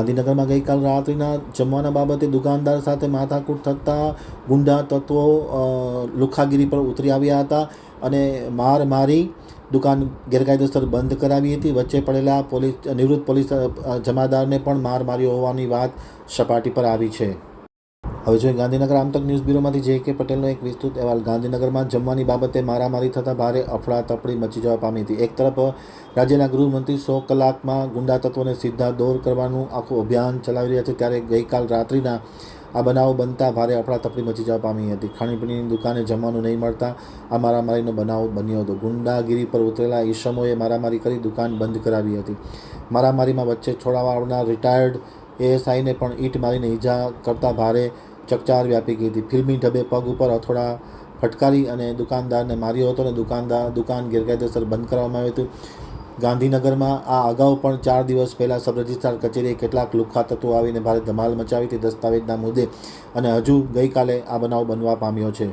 ગાંધીનગરમાં ગઈકાલ રાત્રિના જમવાના બાબતે દુકાનદાર સાથે માથાકૂટ થતાં ગુંડા તત્વો લુખાગીરી પર ઉતરી આવ્યા હતા અને માર મારી દુકાન ગેરકાયદેસર બંધ કરાવી હતી। વચ્ચે પડેલા નિવૃત્ત પોલીસ જમાદારને પણ માર માર્યો હોવાની વાત સપાટી પર આવી છે। હવે જોઈએ ગાંધીનગર આમતક ન્યૂઝ બ્યુરોમાંથી જે.કે. પટેલનો એક વિસ્તૃત અહેવાલ। ગાંધીનગરમાં જમવાની બાબતે મારામારી થતાં ભારે અફડાતફડી મચી જવા પામી હતી। એક તરફ રાજ્યના ગૃહમંત્રી 100 કલાકમાં ગુંડા તત્વોને સીધા દોર કરવાનું આખું અભિયાન ચલાવી રહ્યા છે, ત્યારે ગઈકાલ રાત્રિના આ બનાવ બનતા ભારે અફડાતફડી મચી જવા પામી હતી। ખાણીપીણીની દુકાને જમવાનું નહીં મળતા આ મારામારીનો બનાવ બન્યો હતો। ગુંડાગીરી પર ઉતરેલા ઈસમોએ મારામારી કરી દુકાન બંધ કરાવી હતી। મારામારીમાં વચ્ચે છોડાવવા આવનાર રિટાયર્ડ એએસઆઈને પણ ઈંટ મારીને ઈજા કરતા ભારે ચકચાર વ્યાપી ગઈ હતી। ફિલ્મી ઢબે પગ ઉપર હથોડા ફટકારી અને દુકાનદારને માર્યો હતો અને દુકાન ગેરકાયદેસર બંધ કરવામાં આવી હતી। ગાંધીનગરમાં આ અગાઉ પણ 4 દિવસ પહેલાં સબ રજિસ્ટ્રાર કચેરીએ કેટલાક લુખ્ખા તત્વો આવીને ભારે ધમાલ મચાવી હતી દસ્તાવેજના મુદ્દે, અને હજુ ગઈકાલે આ બનાવ બનવા પામ્યો છે।